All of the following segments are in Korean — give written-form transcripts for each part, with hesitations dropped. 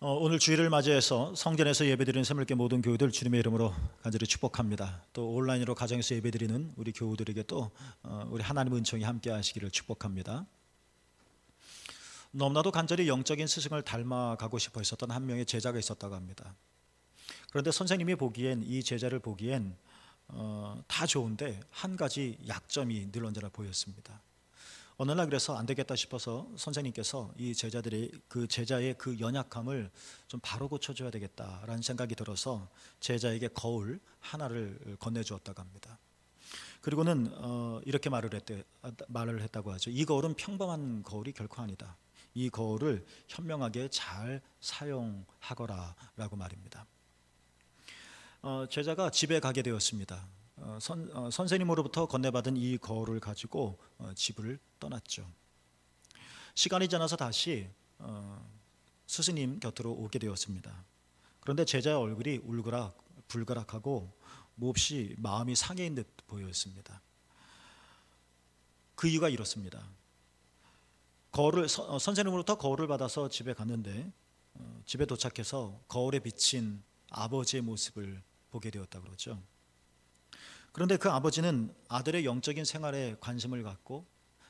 오늘 주일을 맞이해서 성전에서 예배드리는 새물교 모든 교우들 주님의 이름으로 간절히 축복합니다. 또 온라인으로 가정에서 예배드리는 우리 교우들에게 또 우리 하나님 은총이 함께 하시기를 축복합니다. 너무나도 간절히 영적인 스승을 닮아가고 싶어 했었던 한 명의 제자가 있었다고 합니다. 그런데 선생님이 보기엔 이 제자를 보기엔 다 좋은데 한 가지 약점이 늘 언제나 보였습니다. 어느 날 그래서 안 되겠다 싶어서 선생님께서 이 제자의 그 연약함을 좀 바로 고쳐줘야 되겠다라는 생각이 들어서 제자에게 거울 하나를 건네주었다고 합니다. 그리고는 이렇게 말을 했다고 하죠. 이 거울은 평범한 거울이 결코 아니다. 이 거울을 현명하게 잘 사용하거라라고 말입니다. 제자가 집에 가게 되었습니다. 선생님으로부터 건네받은 이 거울을 가지고 집을 떠났죠. 시간이 지나서 다시 스승님 곁으로 오게 되었습니다. 그런데 제자의 얼굴이 울그락불그락하고 몹시 마음이 상해 있는 듯 보였습니다. 그 이유가 이렇습니다. 선생님으로부터 거울을 받아서 집에 갔는데 집에 도착해서 거울에 비친 아버지의 모습을 보게 되었다고 그러죠. 그런데 그 아버지는 아들의 영적인 생활에 관심을 갖고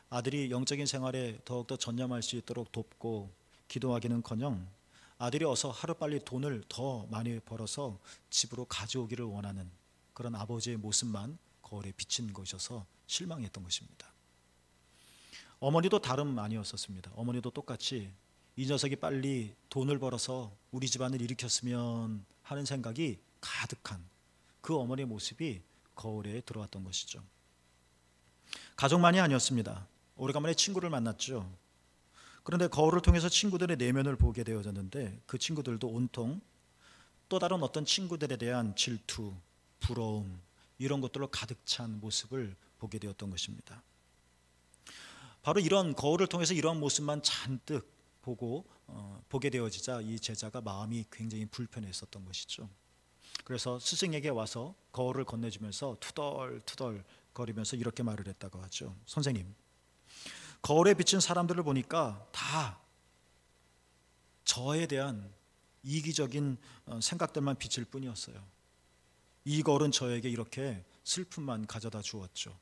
아들이 영적인 생활에 더욱더 전념할 수 있도록 돕고 기도하기는커녕 아들이 어서 하루빨리 돈을 더 많이 벌어서 집으로 가져오기를 원하는 그런 아버지의 모습만 거울에 비친 것이어서 실망했던 것입니다. 어머니도 다름 아니었었습니다. 어머니도 똑같이 이 녀석이 빨리 돈을 벌어서 우리 집안을 일으켰으면 하는 생각이 가득한 그 어머니의 모습이 거울에 들어왔던 것이죠. 가족만이 아니었습니다. 오래간만에 친구를 만났죠. 그런데 거울을 통해서 친구들의 내면을 보게 되어졌는데 그 친구들도 온통 또 다른 어떤 친구들에 대한 질투, 부러움 이런 것들로 가득 찬 모습을 보게 되었던 것입니다. 바로 이런 거울을 통해서 이런 모습만 잔뜩 보게 되어지자 이 제자가 마음이 굉장히 불편했었던 것이죠. 그래서 스승에게 와서 거울을 건네주면서 투덜투덜 거리면서 이렇게 말을 했다고 하죠. 선생님, 거울에 비친 사람들을 보니까 다 저에 대한 이기적인 생각들만 비칠 뿐이었어요. 이 거울은 저에게 이렇게 슬픔만 가져다 주었죠.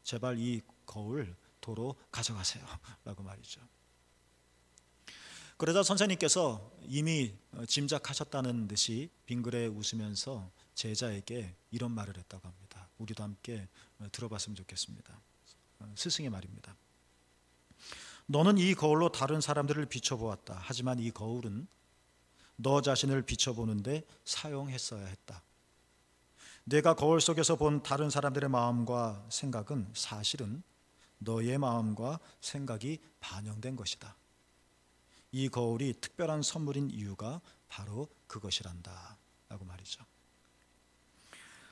제발 이 거울 도로 가져가세요 라고 말이죠. 그러자 선생님께서 이미 짐작하셨다는 듯이 빙그레 웃으면서 제자에게 이런 말을 했다고 합니다. 우리도 함께 들어봤으면 좋겠습니다. 스승의 말입니다. 너는 이 거울로 다른 사람들을 비춰보았다. 하지만 이 거울은 너 자신을 비춰보는데 사용했어야 했다. 내가 거울 속에서 본 다른 사람들의 마음과 생각은 사실은 너의 마음과 생각이 반영된 것이다. 이 거울이 특별한 선물인 이유가 바로 그것이란다 라고 말이죠.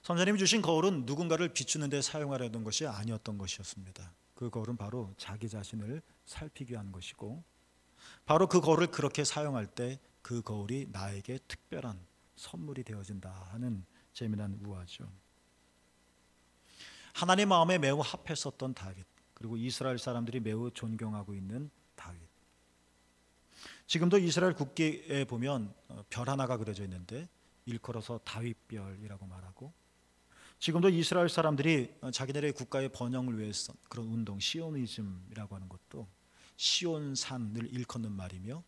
선생님이 주신 거울은 누군가를 비추는 데 사용하려던 것이 아니었던 것이었습니다. 그 거울은 바로 자기 자신을 살피기 위한 것이고 바로 그 거울을 그렇게 사용할 때 그 거울이 나에게 특별한 선물이 되어진다 하는 재미난 우화죠. 하나님 마음에 매우 합했었던 다윗, 그리고 이스라엘 사람들이 매우 존경하고 있는 다윗. 지금도 이스라엘 국기에 보면 별 하나가 그려져 있는데 일컬어서 다윗별이라고 말하고, 지금도 이스라엘 사람들이 자기들의 국가의 번영을 위해서 그런 운동, 시오니즘이라고 하는 것도 시온산을 일컫는 말이며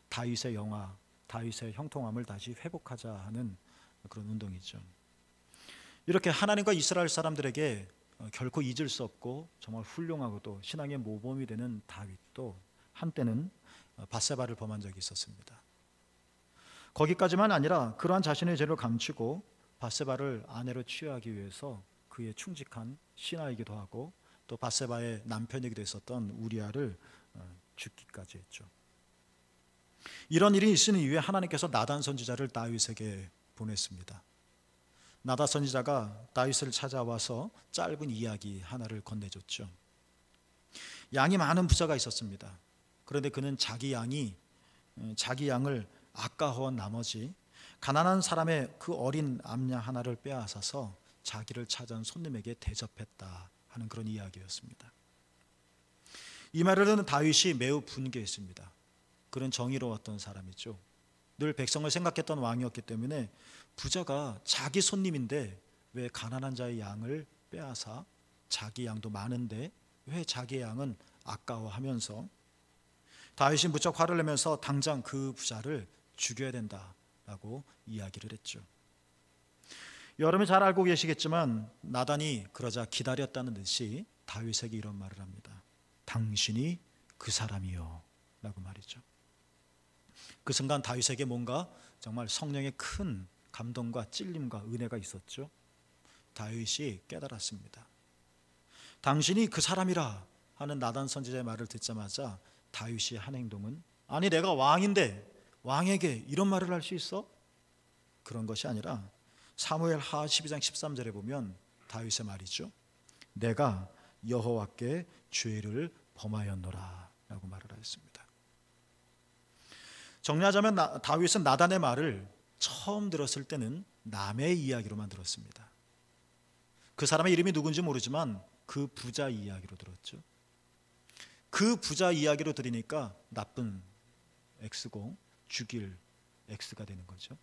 다윗의 영화, 다윗의 형통함을 다시 회복하자 하는 그런 운동이죠. 이렇게 하나님과 이스라엘 사람들에게 결코 잊을 수 없고 정말 훌륭하고도 신앙의 모범이 되는 다윗도 한때는 밧세바를 범한 적이 있었습니다. 거기까지만 아니라 그러한 자신의 죄를 감추고 밧세바를 아내로 취하기 위해서 그의 충직한 신하이기도 하고 또 밧세바의 남편이기도 했었던 우리아를 죽기까지 했죠. 이런 일이 있은 이후에 하나님께서 나단 선지자를 다윗에게 보냈습니다. 나단 선지자가 다윗을 찾아와서 짧은 이야기 하나를 건네줬죠. 양이 많은 부자가 있었습니다. 그런데 그는 자기 양을 아까워한 나머지 가난한 사람의 그 어린 암양 하나를 빼앗아서 자기를 찾아온 손님에게 대접했다 하는 그런 이야기였습니다. 이 말을 듣는 다윗이 매우 분개했습니다. 그는 정의로웠던 사람이죠. 늘 백성을 생각했던 왕이었기 때문에 부자가 자기 손님인데 왜 가난한 자의 양을 빼앗아 자기 양도 많은데 왜 자기의 양은 아까워하면서 다윗이 무척 화를 내면서 당장 그 부자를 죽여야 된다라고 이야기를 했죠. 여러분이 잘 알고 계시겠지만 나단이 그러자 기다렸다는 듯이 다윗에게 이런 말을 합니다. 당신이 그 사람이요 라고 말이죠. 그 순간 다윗에게 뭔가 정말 성령의 큰 감동과 찔림과 은혜가 있었죠. 다윗이 깨달았습니다. 당신이 그 사람이라 하는 나단 선지자의 말을 듣자마자 다윗이 한 행동은, 아니 내가 왕인데 왕에게 이런 말을 할 수 있어? 그런 것이 아니라 사무엘하 12장 13절에 보면 다윗의 말이죠. 내가 여호와께 죄를 범하였노라 라고 말을 하였습니다. 정리하자면 다윗은 나단의 말을 처음 들었을 때는 남의 이야기로만 들었습니다. 그 사람의 이름이 누군지 모르지만 그 부자 이야기로 들었죠. 그 부자 이야기로 들으니까 나쁜 X고 죽일 X가 되는 거죠.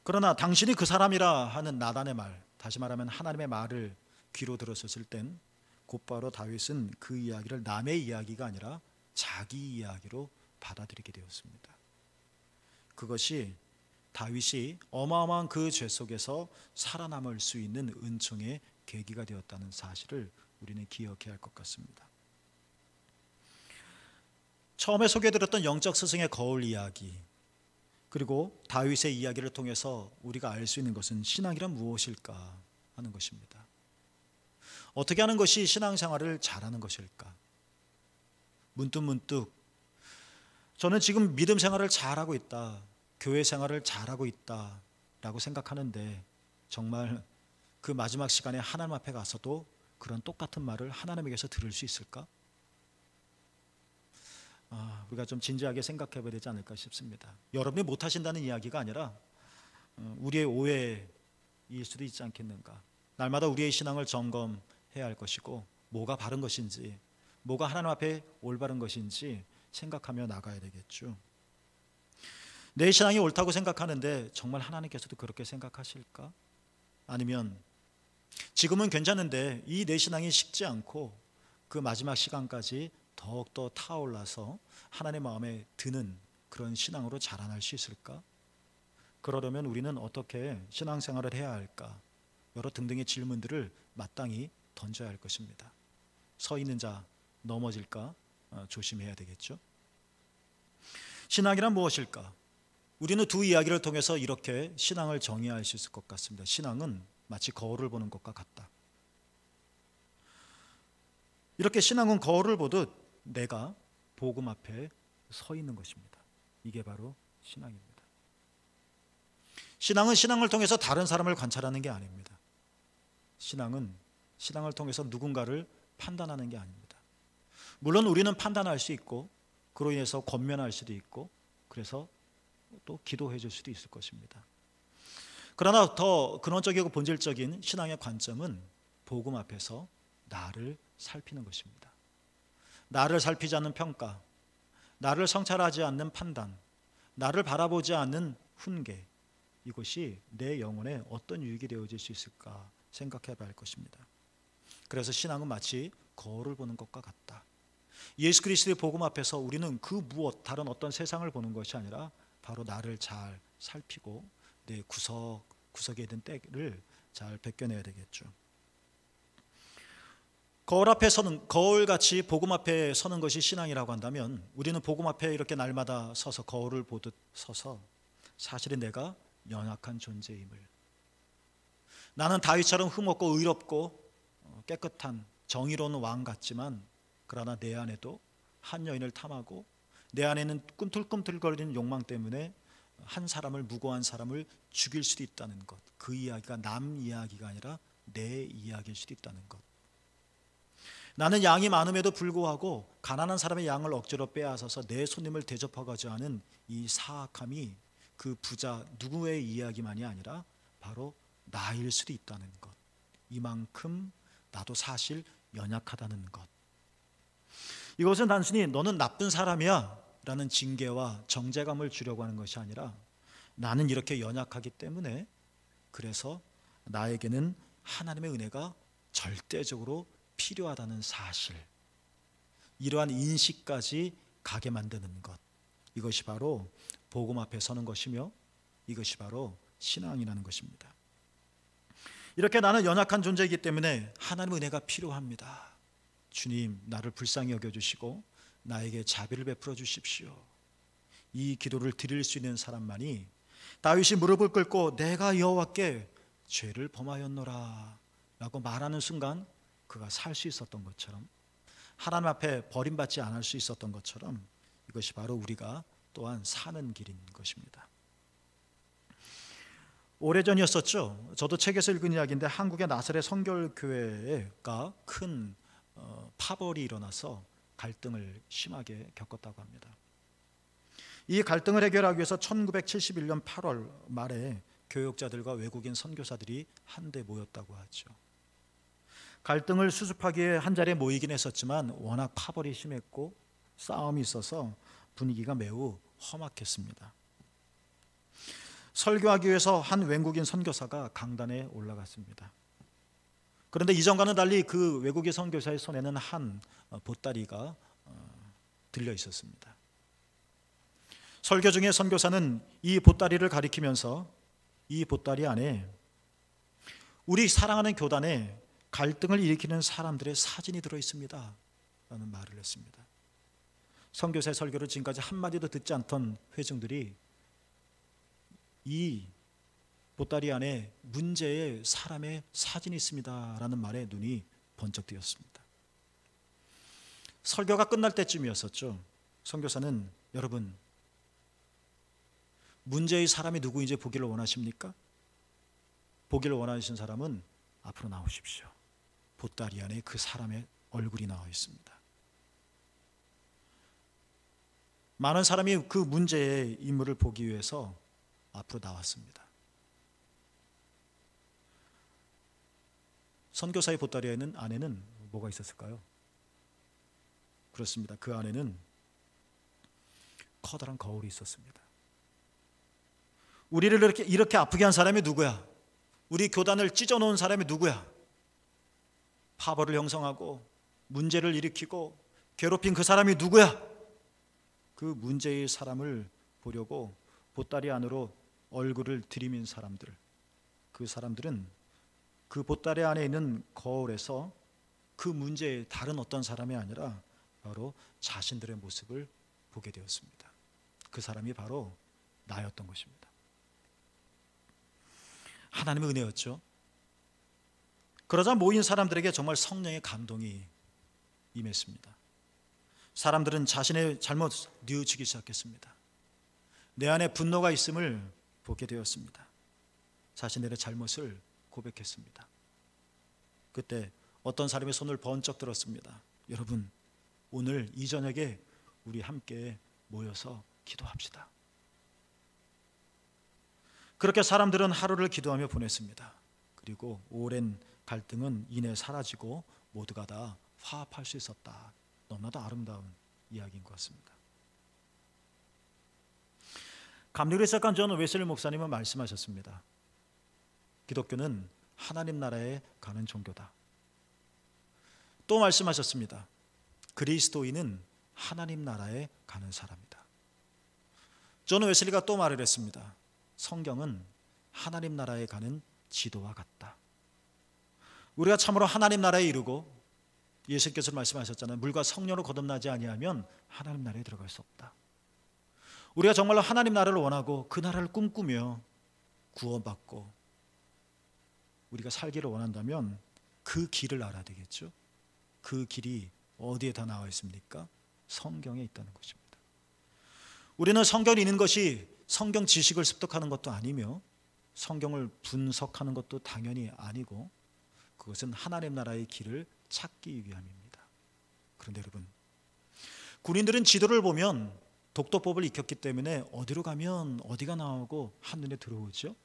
그러나 당신이 그 사람이라 하는 나단의 말, 다시 말하면 하나님의 말을 귀로 들었을 땐 곧바로 다윗은 그 이야기를 남의 이야기가 아니라 자기 이야기로 받아들이게 되었습니다. 그것이 다윗이 어마어마한 그 죄 속에서 살아남을 수 있는 은총의 계기가 되었다는 사실을 우리는 기억해야 할 것 같습니다. 처음에 소개해드렸던 영적 스승의 거울 이야기, 그리고 다윗의 이야기를 통해서 우리가 알 수 있는 것은 신앙이란 무엇일까 하는 것입니다. 어떻게 하는 것이 신앙생활을 잘하는 것일까? 문득문득 저는 지금 믿음 생활을 잘하고 있다, 교회 생활을 잘하고 있다 라고 생각하는데 정말 그 마지막 시간에 하나님 앞에 가서도 그런 똑같은 말을 하나님에게서 들을 수 있을까? 우리가 좀 진지하게 생각해 봐야 되지 않을까 싶습니다. 여러분이 못하신다는 이야기가 아니라 우리의 오해일 수도 있지 않겠는가. 날마다 우리의 신앙을 점검해야 할 것이고 뭐가 바른 것인지, 뭐가 하나님 앞에 올바른 것인지 생각하며 나가야 되겠죠. 내 신앙이 옳다고 생각하는데 정말 하나님께서도 그렇게 생각하실까? 아니면 지금은 괜찮은데 이 내 신앙이 식지 않고 그 마지막 시간까지 더욱더 타올라서 하나님의 마음에 드는 그런 신앙으로 자라날 수 있을까? 그러려면 우리는 어떻게 신앙생활을 해야 할까? 여러 등등의 질문들을 마땅히 던져야 할 것입니다. 서 있는 자 넘어질까 조심해야 되겠죠. 신앙이란 무엇일까? 우리는 두 이야기를 통해서 이렇게 신앙을 정의할 수 있을 것 같습니다. 신앙은 마치 거울을 보는 것과 같다. 이렇게 신앙은 거울을 보듯 내가 복음 앞에 서 있는 것입니다. 이게 바로 신앙입니다. 신앙은 신앙을 통해서 다른 사람을 관찰하는 게 아닙니다. 신앙은 신앙을 통해서 누군가를 판단하는 게 아닙니다. 물론 우리는 판단할 수 있고 그로 인해서 권면할 수도 있고 그래서 또 기도해 줄 수도 있을 것입니다. 그러나 더 근원적이고 본질적인 신앙의 관점은 복음 앞에서 나를 살피는 것입니다. 나를 살피지 않는 평가, 나를 성찰하지 않는 판단, 나를 바라보지 않는 훈계, 이것이 내 영혼에 어떤 유익이 되어질 수 있을까 생각해 봐야 할 것입니다. 그래서 신앙은 마치 거울을 보는 것과 같다. 예수 그리스도의 복음 앞에서 우리는 그 무엇 다른 어떤 세상을 보는 것이 아니라 바로 나를 잘 살피고 내 구석에 있는 때를 잘 벗겨내야 되겠죠. 거울같이 복음 앞에 서는 것이 신앙이라고 한다면 우리는 복음 앞에 이렇게 날마다 서서 거울을 보듯 서서 사실은 내가 연약한 존재임을, 나는 다윗처럼 흠없고 의롭고 깨끗한 정의로운 왕 같지만 그러나 내 안에도 한 여인을 탐하고 내 안에는 꿈틀꿈틀거리는 욕망 때문에 한 사람을, 무고한 사람을 죽일 수도 있다는 것, 그 이야기가 남 이야기가 아니라 내 이야기일 수도 있다는 것. 나는 양이 많음에도 불구하고 가난한 사람의 양을 억지로 빼앗아서 내 손님을 대접하고자 하는 이 사악함이 그 부자 누구의 이야기만이 아니라 바로 나일 수도 있다는 것. 이만큼 나도 사실 연약하다는 것. 이것은 단순히 너는 나쁜 사람이야 라는 징계와 정죄감을 주려고 하는 것이 아니라 나는 이렇게 연약하기 때문에 그래서 나에게는 하나님의 은혜가 절대적으로 필요하다는 사실, 이러한 인식까지 가게 만드는 것, 이것이 바로 복음 앞에 서는 것이며 이것이 바로 신앙이라는 것입니다. 이렇게 나는 연약한 존재이기 때문에 하나님의 은혜가 필요합니다. 주님, 나를 불쌍히 여겨주시고 나에게 자비를 베풀어 주십시오. 이 기도를 드릴 수 있는 사람만이 다윗이 무릎을 꿇고 내가 여호와께 죄를 범하였노라 라고 말하는 순간 그가 살 수 있었던 것처럼, 하나님 앞에 버림받지 않을 수 있었던 것처럼, 이것이 바로 우리가 또한 사는 길인 것입니다. 오래전이었었죠. 저도 책에서 읽은 이야기인데 한국의 나사렛 성결교회가 큰 파벌이 일어나서 갈등을 심하게 겪었다고 합니다. 이 갈등을 해결하기 위해서 1971년 8월 말에 교역자들과 외국인 선교사들이 한데 모였다고 하죠. 갈등을 수습하기 위해 한 자리에 모이긴 했었지만 워낙 파벌이 심했고 싸움이 있어서 분위기가 매우 험악했습니다. 설교하기 위해서 한 외국인 선교사가 강단에 올라갔습니다. 그런데 이전과는 달리 그 외국인 선교사의 손에는 한 보따리가 들려 있었습니다. 설교 중에 선교사는 이 보따리를 가리키면서 이 보따리 안에 우리 사랑하는 교단에 갈등을 일으키는 사람들의 사진이 들어 있습니다 라는 말을 했습니다. 선교사의 설교를 지금까지 한마디도 듣지 않던 회중들이 이 보따리 안에 문제의 사람의 사진이 있습니다 라는 말에 눈이 번쩍 뜨였습니다. 설교가 끝날 때쯤이었었죠. 선교사는 여러분, 문제의 사람이 누구인지 보기를 원하십니까? 보기를 원하시는 사람은 앞으로 나오십시오. 보따리 안에 그 사람의 얼굴이 나와 있습니다. 많은 사람이 그 문제의 인물을 보기 위해서 앞으로 나왔습니다. 선교사의 보따리 안에는 뭐가 있었을까요? 그렇습니다. 그 안에는 커다란 거울이 있었습니다. 우리를 이렇게 아프게 한 사람이 누구야? 우리 교단을 찢어놓은 사람이 누구야? 파벌을 형성하고 문제를 일으키고 괴롭힌 그 사람이 누구야? 그 문제의 사람을 보려고 보따리 안으로 얼굴을 들이민 사람들, 그 사람들은 그 보따리 안에 있는 거울에서 그 문제의 다른 어떤 사람이 아니라 바로 자신들의 모습을 보게 되었습니다. 그 사람이 바로 나였던 것입니다. 하나님의 은혜였죠. 그러자 모인 사람들에게 정말 성령의 감동이 임했습니다. 사람들은 자신의 잘못 뉘우치기 시작했습니다. 내 안에 분노가 있음을 보게 되었습니다. 자신들의 잘못을 고백했습니다. 그때 어떤 사람의 손을 번쩍 들었습니다. 여러분, 오늘 이 저녁에 우리 함께 모여서 기도합시다. 그렇게 사람들은 하루를 기도하며 보냈습니다. 그리고 오랜 갈등은 이내 사라지고 모두가 다 화합할 수 있었다. 너무나도 아름다운 이야기인 것 같습니다. 감리교를 시작한 존 웨슬리 목사님은 말씀하셨습니다. 기독교는 하나님 나라에 가는 종교다. 또 말씀하셨습니다. 그리스도인은 하나님 나라에 가는 사람이다. 존 웨슬리가 또 말을 했습니다. 성경은 하나님 나라에 가는 지도와 같다. 우리가 참으로 하나님 나라에 이르고 예수께서 말씀하셨잖아요. 물과 성령으로 거듭나지 아니하면 하나님 나라에 들어갈 수 없다. 우리가 정말로 하나님 나라를 원하고 그 나라를 꿈꾸며 구원받고 우리가 살기를 원한다면 그 길을 알아야 되겠죠. 그 길이 어디에 다 나와 있습니까? 성경에 있다는 것입니다. 우리는 성경이 있는 것이 성경 지식을 습득하는 것도 아니며 성경을 분석하는 것도 당연히 아니고 그것은 하나님 나라의 길을 찾기 위함입니다. 그런데 여러분, 군인들은 지도를 보면 독도법을 익혔기 때문에 어디로 가면 어디가 나오고 한눈에 들어오죠.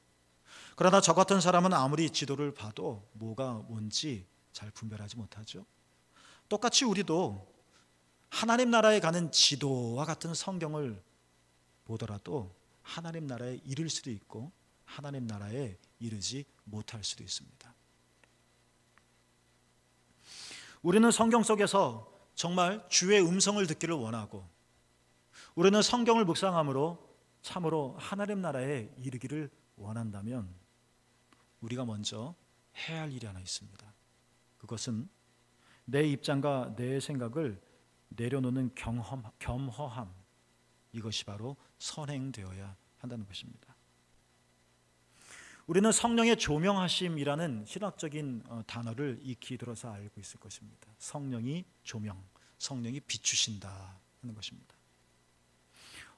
그러나 저 같은 사람은 아무리 지도를 봐도 뭐가 뭔지 잘 분별하지 못하죠. 똑같이 우리도 하나님 나라에 가는 지도와 같은 성경을 보더라도 하나님 나라에 이를 수도 있고 하나님 나라에 이르지 못할 수도 있습니다. 우리는 성경 속에서 정말 주의 음성을 듣기를 원하고, 우리는 성경을 묵상함으로 참으로 하나님 나라에 이르기를 원한다면 우리가 먼저 해야 할 일이 하나 있습니다. 그것은 내 입장과 내 생각을 내려놓는 겸허함, 이것이 바로 선행되어야 한다는 것입니다. 우리는 성령의 조명하심이라는 신학적인 단어를 익히 들어서 알고 있을 것입니다. 성령이 조명, 성령이 비추신다 하는 것입니다.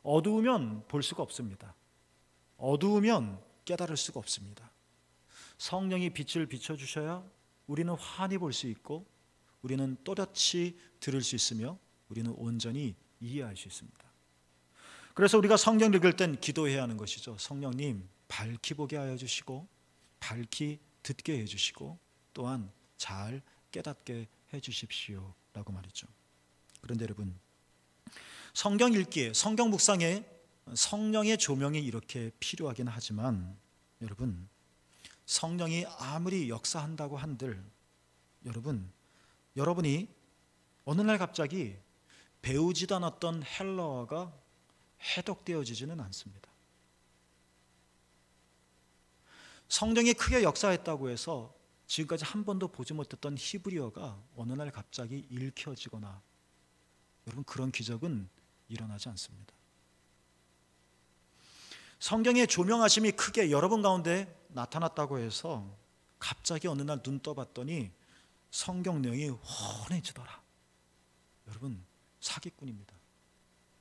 어두우면 볼 수가 없습니다. 어두우면 깨달을 수가 없습니다. 성령이 빛을 비춰주셔야 우리는 환히 볼 수 있고, 우리는 또렷이 들을 수 있으며, 우리는 온전히 이해할 수 있습니다. 그래서 우리가 성경 읽을 땐 기도해야 하는 것이죠. 성령님, 밝히 보게 하여 주시고 밝히 듣게 해 주시고 또한 잘 깨닫게 해 주십시오 라고 말이죠. 그런데 여러분, 성경 읽기에, 성경 묵상에 성령의 조명이 이렇게 필요하긴 하지만, 여러분, 성령이 아무리 역사한다고 한들 여러분이 어느 날 갑자기 배우지도 않았던 헬라어가 해독되어지지는 않습니다. 성령이 크게 역사했다고 해서 지금까지 한 번도 보지 못했던 히브리어가 어느 날 갑자기 읽혀지거나, 여러분, 그런 기적은 일어나지 않습니다. 성경의 조명하심이 크게 여러분 가운데 나타났다고 해서 갑자기 어느 날 눈 떠봤더니 성경 내용이 훤해지더라. 여러분, 사기꾼입니다.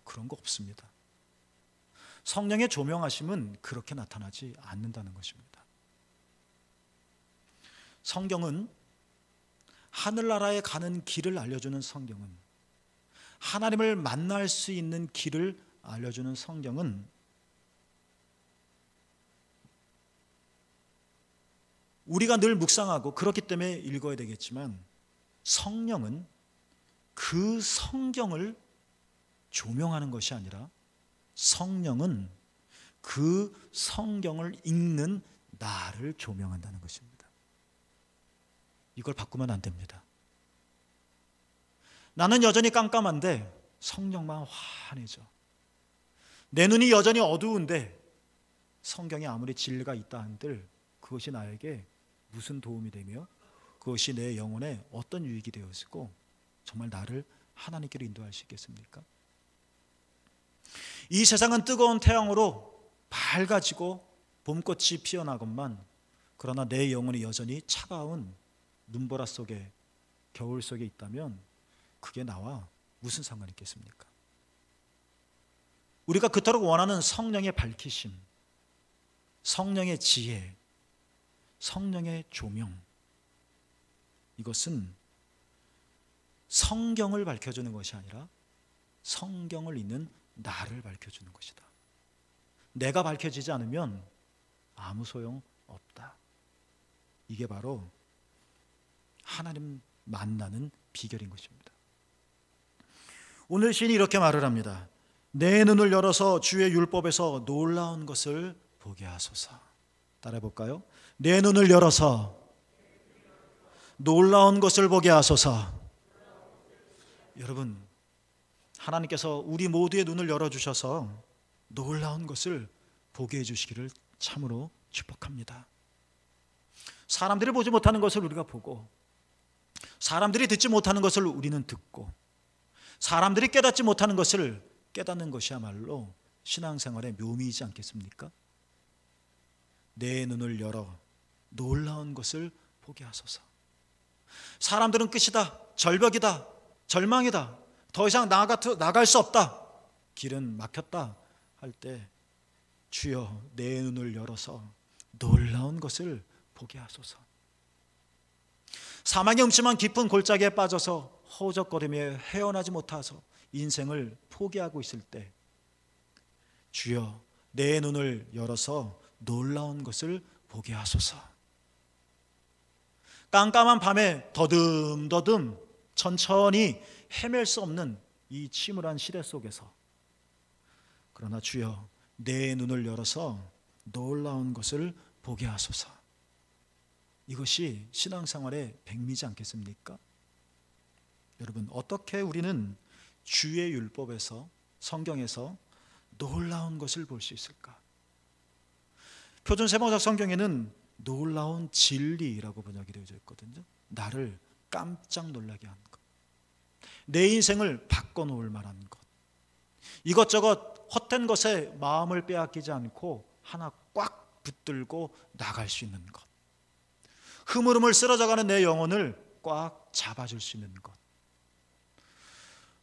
그런 거 없습니다. 성령의 조명하심은 그렇게 나타나지 않는다는 것입니다. 성경은, 하늘나라에 가는 길을 알려주는 성경은, 하나님을 만날 수 있는 길을 알려주는 성경은 우리가 늘 묵상하고 그렇기 때문에 읽어야 되겠지만, 성령은 그 성경을 조명하는 것이 아니라 성령은 그 성경을 읽는 나를 조명한다는 것입니다. 이걸 바꾸면 안 됩니다. 나는 여전히 깜깜한데 성령만 환해져. 내 눈이 여전히 어두운데 성경에 아무리 진리가 있다 한들 그것이 나에게 무슨 도움이 되며 그것이 내 영혼에 어떤 유익이 되었고 정말 나를 하나님께로 인도할 수 있겠습니까? 이 세상은 뜨거운 태양으로 밝아지고 봄꽃이 피어나건만, 그러나 내 영혼이 여전히 차가운 눈보라 속에, 겨울 속에 있다면 그게 나와 무슨 상관이 있겠습니까? 우리가 그토록 원하는 성령의 밝히심, 성령의 지혜, 성령의 조명, 이것은 성경을 밝혀주는 것이 아니라 성경을 읽는 나를 밝혀주는 것이다. 내가 밝혀지지 않으면 아무 소용 없다. 이게 바로 하나님 만나는 비결인 것입니다. 오늘 시인이 이렇게 말을 합니다. 내 눈을 열어서 주의 율법에서 놀라운 것을 보게 하소서. 따라해 볼까요? 내 눈을 열어서 놀라운 것을 보게 하소서. 여러분, 하나님께서 우리 모두의 눈을 열어주셔서 놀라운 것을 보게 해주시기를 참으로 축복합니다. 사람들이 보지 못하는 것을 우리가 보고, 사람들이 듣지 못하는 것을 우리는 듣고, 사람들이 깨닫지 못하는 것을 깨닫는 것이야말로 신앙생활의 묘미이지 않겠습니까? 내 눈을 열어 놀라운 것을 보게 하소서. 사람들은 끝이다, 절벽이다, 절망이다, 더 이상 나아갈 수 없다, 길은 막혔다 할 때 주여 내 눈을 열어서 놀라운 것을 보게 하소서. 사망의 음침한 깊은 골짜기에 빠져서 허우적거리며 헤어나지 못해서 인생을 포기하고 있을 때 주여 내 눈을 열어서 놀라운 것을 보게 하소서. 깜깜한 밤에 더듬더듬 천천히 헤맬 수 없는 이 침울한 시대 속에서. 그러나 주여, 내 눈을 열어서 놀라운 것을 보게 하소서. 이것이 신앙생활의 백미지 않겠습니까? 여러분, 어떻게 우리는 주의 율법에서, 성경에서 놀라운 것을 볼 수 있을까? 표준 세번역 성경에는 놀라운 진리라고 번역이 되어져 있거든요. 나를 깜짝 놀라게 하는 것, 내 인생을 바꿔놓을 만한 것, 이것저것 헛된 것에 마음을 빼앗기지 않고 하나 꽉 붙들고 나갈 수 있는 것, 흐물흐물 쓰러져가는 내 영혼을 꽉 잡아줄 수 있는 것.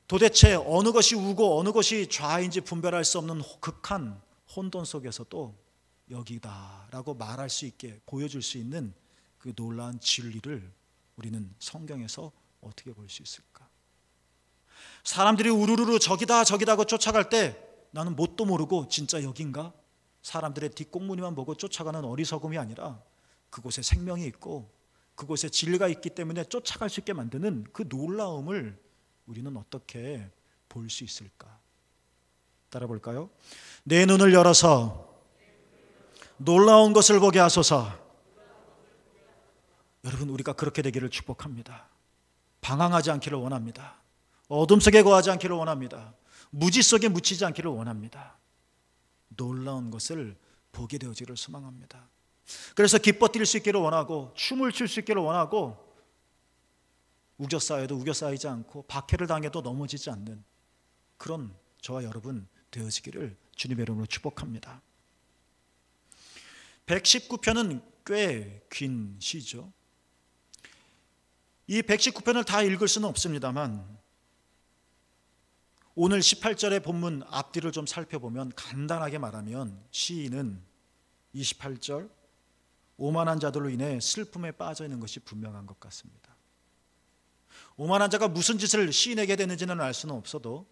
도대체 어느 것이 우고 어느 것이 좌인지 분별할 수 없는 극한 혼돈 속에서도 여기다라고 말할 수 있게 보여줄 수 있는 그 놀라운 진리를 우리는 성경에서 어떻게 볼 수 있을까? 사람들이 우르르르 저기다 저기다고 쫓아갈 때 나는 뭣도 모르고 진짜 여긴가? 사람들의 뒷공무니만 보고 쫓아가는 어리석음이 아니라 그곳에 생명이 있고 그곳에 진리가 있기 때문에 쫓아갈 수 있게 만드는 그 놀라움을 우리는 어떻게 볼 수 있을까? 따라 볼까요? 내 눈을 열어서 놀라운 것을 보게 하소서. 여러분, 우리가 그렇게 되기를 축복합니다. 방황하지 않기를 원합니다. 어둠 속에 거하지 않기를 원합니다. 무지 속에 묻히지 않기를 원합니다. 놀라운 것을 보게 되어지기를 소망합니다. 그래서 기뻐 뛸 수 있기를 원하고 춤을 출 수 있기를 원하고 우겨싸여도 우겨싸이지 않고 박해를 당해도 넘어지지 않는 그런 저와 여러분 되어지기를 주님의 이름으로 축복합니다. 119편은 꽤 긴 시죠. 이 119편을 다 읽을 수는 없습니다만 오늘 18절의 본문 앞뒤를 좀 살펴보면 간단하게 말하면 시인은 28절 오만한 자들로 인해 슬픔에 빠져 있는 것이 분명한 것 같습니다. 오만한 자가 무슨 짓을 시인에게 되는지는 알 수는 없어도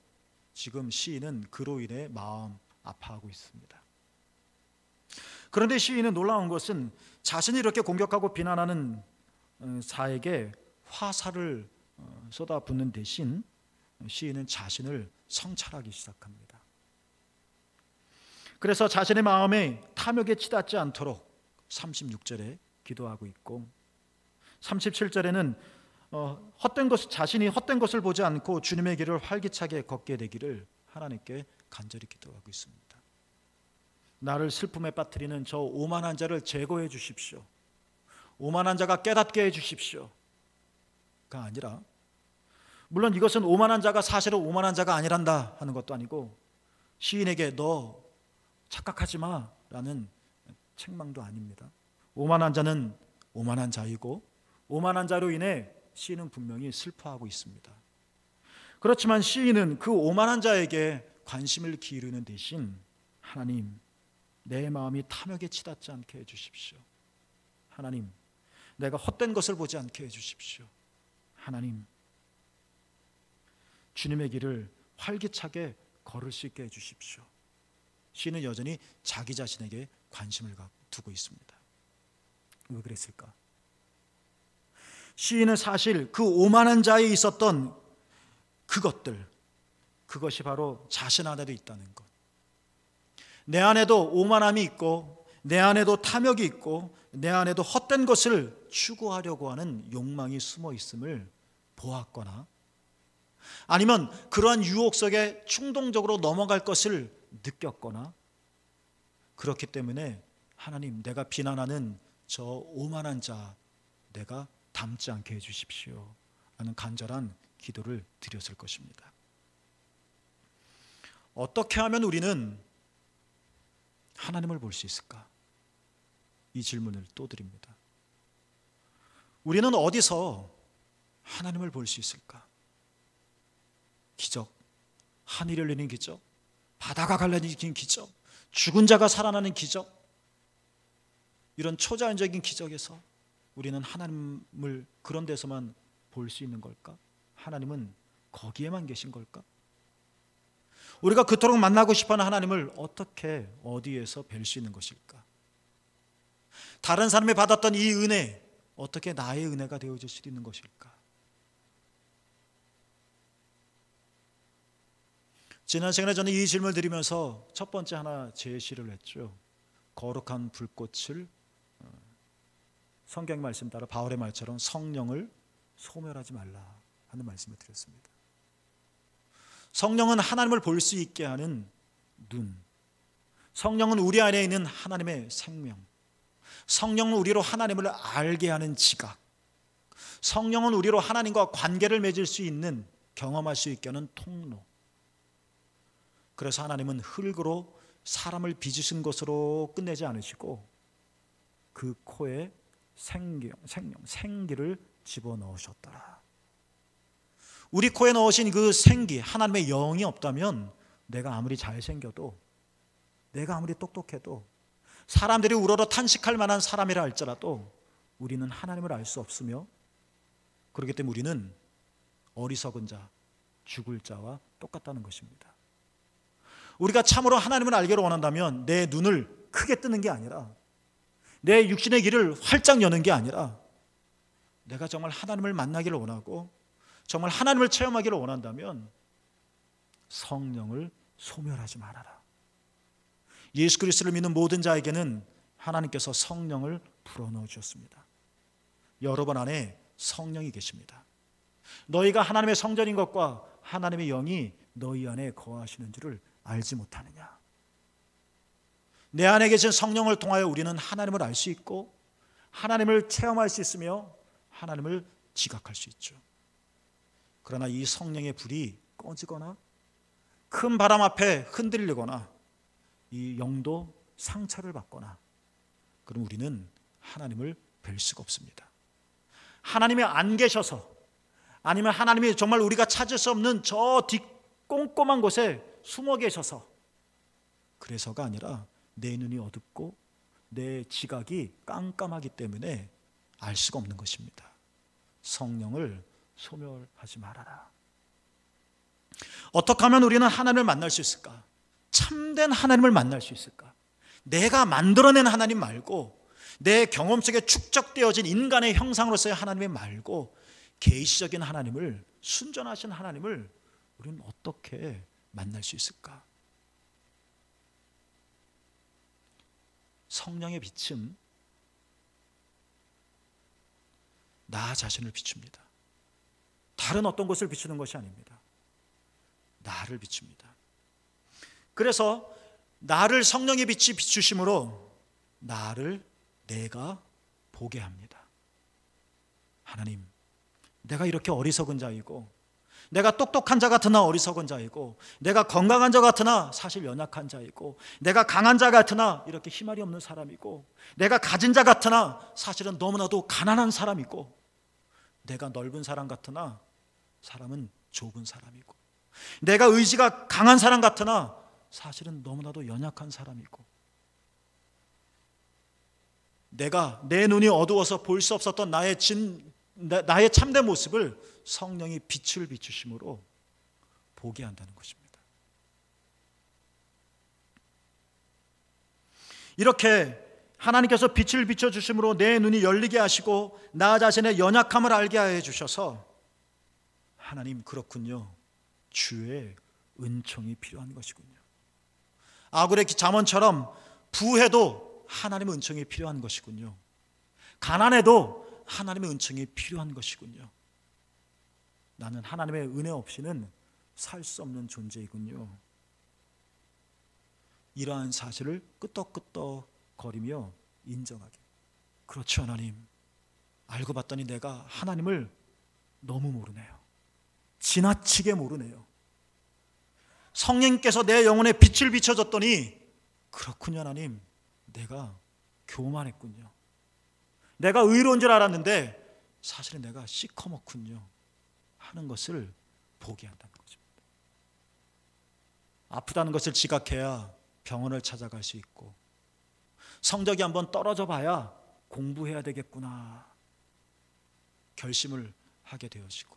지금 시인은 그로 인해 마음 아파하고 있습니다. 그런데 시인은 놀라운 것은 자신이 이렇게 공격하고 비난하는 자에게 화살을 쏟아붓는 대신 시인은 자신을 성찰하기 시작합니다. 그래서 자신의 마음에 탐욕에 치닫지 않도록 36절에 기도하고 있고 37절에는 헛된 것, 자신이 헛된 것을 보지 않고 주님의 길을 활기차게 걷게 되기를 하나님께 간절히 기도하고 있습니다. 나를 슬픔에 빠뜨리는 저 오만한 자를 제거해 주십시오. 오만한 자가 깨닫게 해 주십시오가 아니라, 물론 이것은 오만한 자가 사실은 오만한 자가 아니란다 하는 것도 아니고 시인에게 너 착각하지 마라는 책망도 아닙니다. 오만한 자는 오만한 자이고 오만한 자로 인해 시인은 분명히 슬퍼하고 있습니다. 그렇지만 시인은 그 오만한 자에게 관심을 기울이는 대신 하나님, 내 마음이 탐욕에 치닫지 않게 해주십시오. 하나님, 내가 헛된 것을 보지 않게 해주십시오. 하나님, 주님의 길을 활기차게 걸을 수 있게 해주십시오. 시인은 여전히 자기 자신에게 관심을 두고 있습니다. 왜 그랬을까? 시인은 사실 그 오만한 자에 있었던 그것이 바로 자신 안에도 있다는 것. 내 안에도 오만함이 있고 내 안에도 탐욕이 있고 내 안에도 헛된 것을 추구하려고 하는 욕망이 숨어 있음을 보았거나 아니면 그러한 유혹 속에 충동적으로 넘어갈 것을 느꼈거나 그렇기 때문에 하나님, 내가 비난하는 저 오만한 자 내가 닮지 않게 해주십시오 하는 간절한 기도를 드렸을 것입니다. 어떻게 하면 우리는 하나님을 볼 수 있을까? 이 질문을 또 드립니다. 우리는 어디서 하나님을 볼 수 있을까? 기적, 하늘이 열리는 기적, 바다가 갈라지는 기적, 죽은 자가 살아나는 기적, 이런 초자연적인 기적에서 우리는 하나님을 그런 데서만 볼 수 있는 걸까? 하나님은 거기에만 계신 걸까? 우리가 그토록 만나고 싶어하는 하나님을 어떻게 어디에서 뵐 수 있는 것일까? 다른 사람이 받았던 이 은혜 어떻게 나의 은혜가 되어질 수 있는 것일까? 지난 시간에 저는 이 질문을 드리면서 첫 번째 하나 제시를 했죠. 거룩한 불꽃을 성경 말씀 따라 바울의 말처럼 성령을 소멸하지 말라 하는 말씀을 드렸습니다. 성령은 하나님을 볼 수 있게 하는 눈, 성령은 우리 안에 있는 하나님의 생명, 성령은 우리로 하나님을 알게 하는 지각, 성령은 우리로 하나님과 관계를 맺을 수 있는, 경험할 수 있게 하는 통로. 그래서 하나님은 흙으로 사람을 빚으신 것으로 끝내지 않으시고 그 코에 생명, 생기를 집어넣으셨더라. 우리 코에 넣으신 그 생기, 하나님의 영이 없다면 내가 아무리 잘생겨도, 내가 아무리 똑똑해도, 사람들이 우러러 탄식할 만한 사람이라 할지라도 우리는 하나님을 알 수 없으며, 그렇기 때문에 우리는 어리석은 자, 죽을 자와 똑같다는 것입니다. 우리가 참으로 하나님을 알기를 원한다면 내 눈을 크게 뜨는 게 아니라, 내 육신의 길을 활짝 여는 게 아니라, 내가 정말 하나님을 만나기를 원하고 정말 하나님을 체험하기를 원한다면 성령을 소멸하지 말아라. 예수 그리스도를 믿는 모든 자에게는 하나님께서 성령을 불어넣어 주셨습니다. 여러분 안에 성령이 계십니다. 너희가 하나님의 성전인 것과 하나님의 영이 너희 안에 거하시는 줄을 알지 못하느냐. 내 안에 계신 성령을 통하여 우리는 하나님을 알 수 있고 하나님을 체험할 수 있으며 하나님을 지각할 수 있죠. 그러나 이 성령의 불이 꺼지거나 큰 바람 앞에 흔들리거나 이 영도 상처를 받거나 그럼 우리는 하나님을 뵐 수가 없습니다. 하나님이 안 계셔서, 아니면 하나님이 정말 우리가 찾을 수 없는 저 꼼꼼한 곳에 숨어 계셔서 그래서가 아니라 내 눈이 어둡고 내 지각이 깜깜하기 때문에 알 수가 없는 것입니다. 성령을 소멸하지 말아라. 어떻게 하면 우리는 하나님을 만날 수 있을까? 참된 하나님을 만날 수 있을까? 내가 만들어낸 하나님 말고, 내 경험 속에 축적되어진 인간의 형상으로서의 하나님 말고 계시적인 하나님을, 순전하신 하나님을 우리는 어떻게 만날 수 있을까? 성령의 빛은 나 자신을 비춥니다. 다른 어떤 것을 비추는 것이 아닙니다. 나를 비춥니다. 그래서 나를 성령의 빛이 비추심으로 나를 내가 보게 합니다. 하나님, 내가 이렇게 어리석은 자이고, 내가 똑똑한 자 같으나 어리석은 자이고, 내가 건강한 자 같으나 사실 연약한 자이고, 내가 강한 자 같으나 이렇게 힘알이 없는 사람이고, 내가 가진 자 같으나 사실은 너무나도 가난한 사람이고, 내가 넓은 사람 같으나 사람은 좁은 사람이고, 내가 의지가 강한 사람 같으나 사실은 너무나도 연약한 사람이고, 내가 내 눈이 어두워서 볼 수 없었던 나의 참된 모습을 성령이 빛을 비추심으로 보게 한다는 것입니다. 이렇게 하나님께서 빛을 비춰주심으로 내 눈이 열리게 하시고 나 자신의 연약함을 알게 해 주셔서, 하나님 그렇군요, 주의 은총이 필요한 것이군요. 아굴의 잠언처럼 부해도 하나님의 은총이 필요한 것이군요. 가난해도 하나님의 은총이 필요한 것이군요. 나는 하나님의 은혜 없이는 살 수 없는 존재이군요. 이러한 사실을 끄떡끄떡거리며 인정하게. 그렇죠, 하나님. 알고 봤더니 내가 하나님을 너무 모르네요. 지나치게 모르네요. 성령께서 내 영혼에 빛을 비춰줬더니 그렇군요, 하나님. 내가 교만했군요. 내가 의로운 줄 알았는데 사실은 내가 시커멓군요 하는 것을 보게 한다는 것입니다. 아프다는 것을 지각해야 병원을 찾아갈 수 있고, 성적이 한번 떨어져 봐야 공부해야 되겠구나 결심을 하게 되어지고,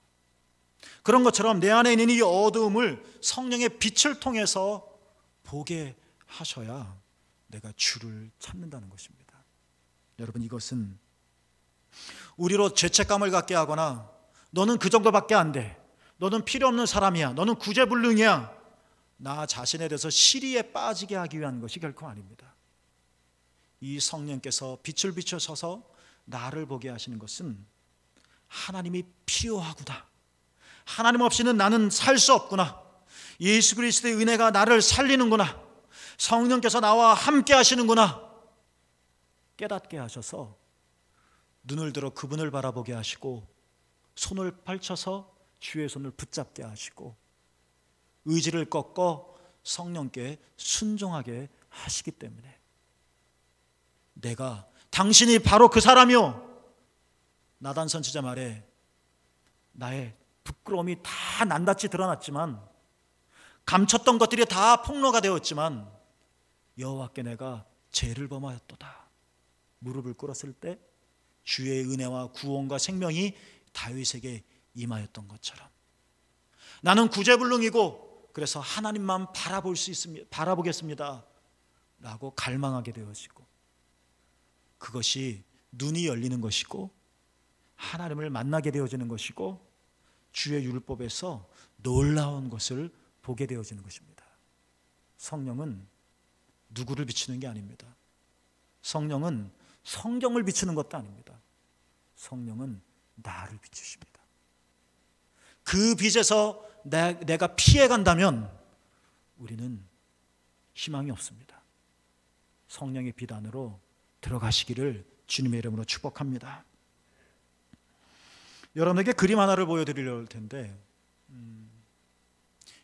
그런 것처럼 내 안에 있는 이 어두움을 성령의 빛을 통해서 보게 하셔야 내가 주를 찾는다는 것입니다. 여러분, 이것은 우리로 죄책감을 갖게 하거나 너는 그 정도밖에 안 돼, 너는 필요 없는 사람이야, 너는 구제불능이야, 나 자신에 대해서 시리에 빠지게 하기 위한 것이 결코 아닙니다. 이 성령께서 빛을 비춰서서 나를 보게 하시는 것은 하나님이 필요하구나, 하나님 없이는 나는 살 수 없구나, 예수 그리스도의 은혜가 나를 살리는구나, 성령께서 나와 함께 하시는구나 깨닫게 하셔서 눈을 들어 그분을 바라보게 하시고 손을 펼쳐서 주의 손을 붙잡게 하시고 의지를 꺾어 성령께 순종하게 하시기 때문에 내가 당신이 바로 그 사람이요, 나단 선지자 말에 나의 부끄러움이 다 낱낱이 드러났지만 감췄던 것들이 다 폭로가 되었지만 여호와께 내가 죄를 범하였도다 무릎을 꿇었을 때 주의 은혜와 구원과 생명이 다윗에게 임하였던 것처럼 나는 구제불능이고 그래서 하나님만 바라보겠습니다 라고 갈망하게 되어지고 그것이 눈이 열리는 것이고 하나님을 만나게 되어지는 것이고 주의 율법에서 놀라운 것을 보게 되어지는 것입니다. 성령은 누구를 비추는 게 아닙니다. 성령은 성경을 비추는 것도 아닙니다. 성령은 나를 비추십니다. 그 빛에서 내가 피해간다면 우리는 희망이 없습니다. 성령의 빛 안으로 들어가시기를 주님의 이름으로 축복합니다. 여러분에게 그림 하나를 보여드리려 할 텐데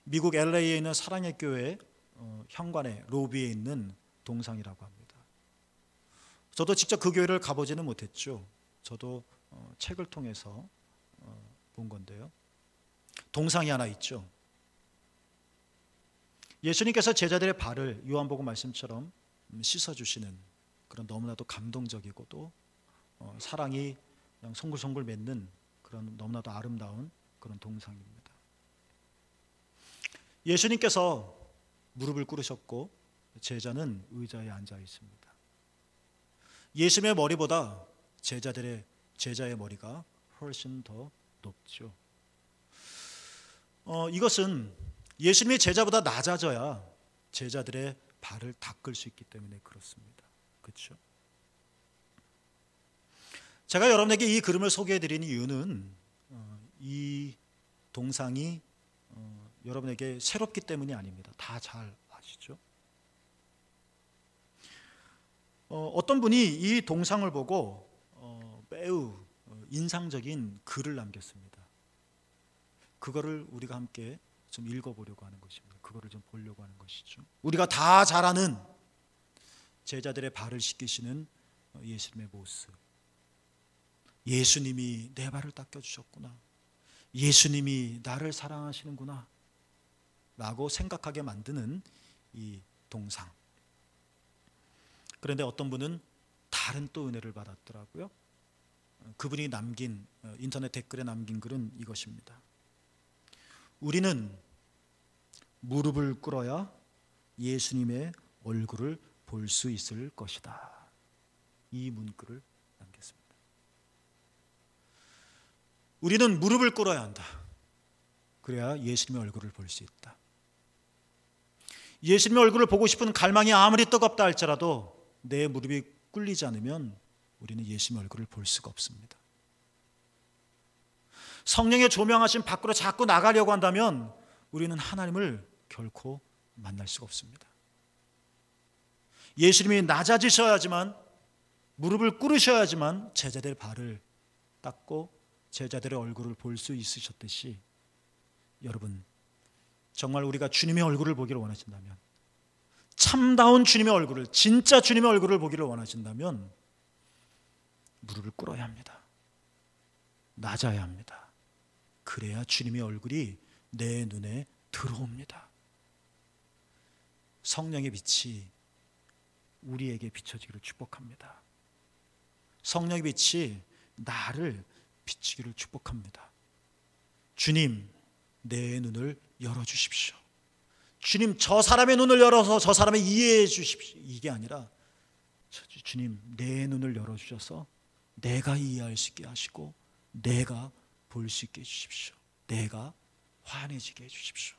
미국 LA에 있는 사랑의 교회 현관에 로비에 있는 동상이라고 합니다. 저도 직접 그 교회를 가보지는 못했죠. 저도 책을 통해서 본 건데요. 동상이 하나 있죠. 예수님께서 제자들의 발을 요한복음 말씀처럼 씻어주시는 그런 너무나도 감동적이고도 사랑이 그냥 송글송글 맺는 그런 너무나도 아름다운 그런 동상입니다. 예수님께서 무릎을 꿇으셨고 제자는 의자에 앉아 있습니다. 예수님의 머리보다 제자의 머리가 훨씬 더 높죠. 이것은 예수님이 제자보다 낮아져야 제자들의 발을 닦을 수 있기 때문에 그렇습니다. 그렇죠? 제가 여러분에게 이 그림을 소개해드리는 이유는 이 동상이 여러분에게 새롭기 때문이 아닙니다. 다 잘 아시죠? 어떤 분이 이 동상을 보고 매우 인상적인 글을 남겼습니다. 그거를 우리가 함께 좀 읽어보려고 하는 것입니다. 그거를 좀 보려고 하는 것이죠. 우리가 다 잘 아는 제자들의 발을 씻기시는 예수님의 모습. 예수님이 내 발을 닦아주셨구나. 예수님이 나를 사랑하시는구나 라고 생각하게 만드는 이 동상. 그런데 어떤 분은 다른 또 은혜를 받았더라고요. 그분이 남긴 인터넷 댓글에 남긴 글은 이것입니다. 우리는 무릎을 꿇어야 예수님의 얼굴을 볼 수 있을 것이다. 이 문구를 남겼습니다. 우리는 무릎을 꿇어야 한다. 그래야 예수님의 얼굴을 볼 수 있다. 예수님의 얼굴을 보고 싶은 갈망이 아무리 뜨겁다 할지라도 내 무릎이 꿇리지 않으면 우리는 예수님의 얼굴을 볼 수가 없습니다. 성령의 조명하심 밖으로 자꾸 나가려고 한다면 우리는 하나님을 결코 만날 수가 없습니다. 예수님이 낮아지셔야지만 무릎을 꿇으셔야지만 제자들의 발을 닦고 제자들의 얼굴을 볼 수 있으셨듯이 여러분 정말 우리가 주님의 얼굴을 보기를 원하신다면 참다운 주님의 얼굴을 진짜 주님의 얼굴을 보기를 원하신다면 무릎을 꿇어야 합니다. 낮아야 합니다. 그래야 주님의 얼굴이 내 눈에 들어옵니다. 성령의 빛이 우리에게 비춰지기를 축복합니다. 성령의 빛이 나를 비추기를 축복합니다. 주님, 내 눈을 열어주십시오. 주님, 저 사람의 눈을 열어서 저 사람을 이해해 주십시오. 이게 아니라 주님, 내 눈을 열어주셔서 내가 이해할 수 있게 하시고 내가 볼 수 있게 해주십시오. 내가 환해지게 해주십시오.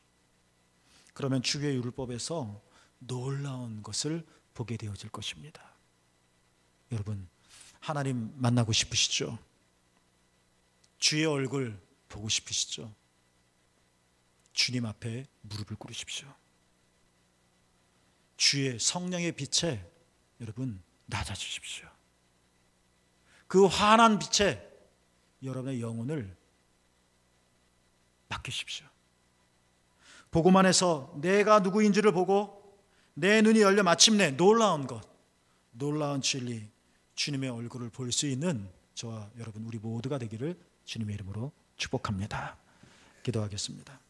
그러면 주의 율법에서 놀라운 것을 보게 되어질 것입니다. 여러분, 하나님 만나고 싶으시죠? 주의 얼굴 보고 싶으시죠? 주님 앞에 무릎을 꿇으십시오. 주의 성령의 빛에 여러분 낮아지십시오. 그 환한 빛에 여러분의 영혼을 맡기십시오. 보고만 해서 내가 누구인지를 보고 내 눈이 열려 마침내 놀라운 것, 놀라운 진리, 주님의 얼굴을 볼 수 있는 저와 여러분 우리 모두가 되기를 주님의 이름으로 축복합니다. 기도하겠습니다.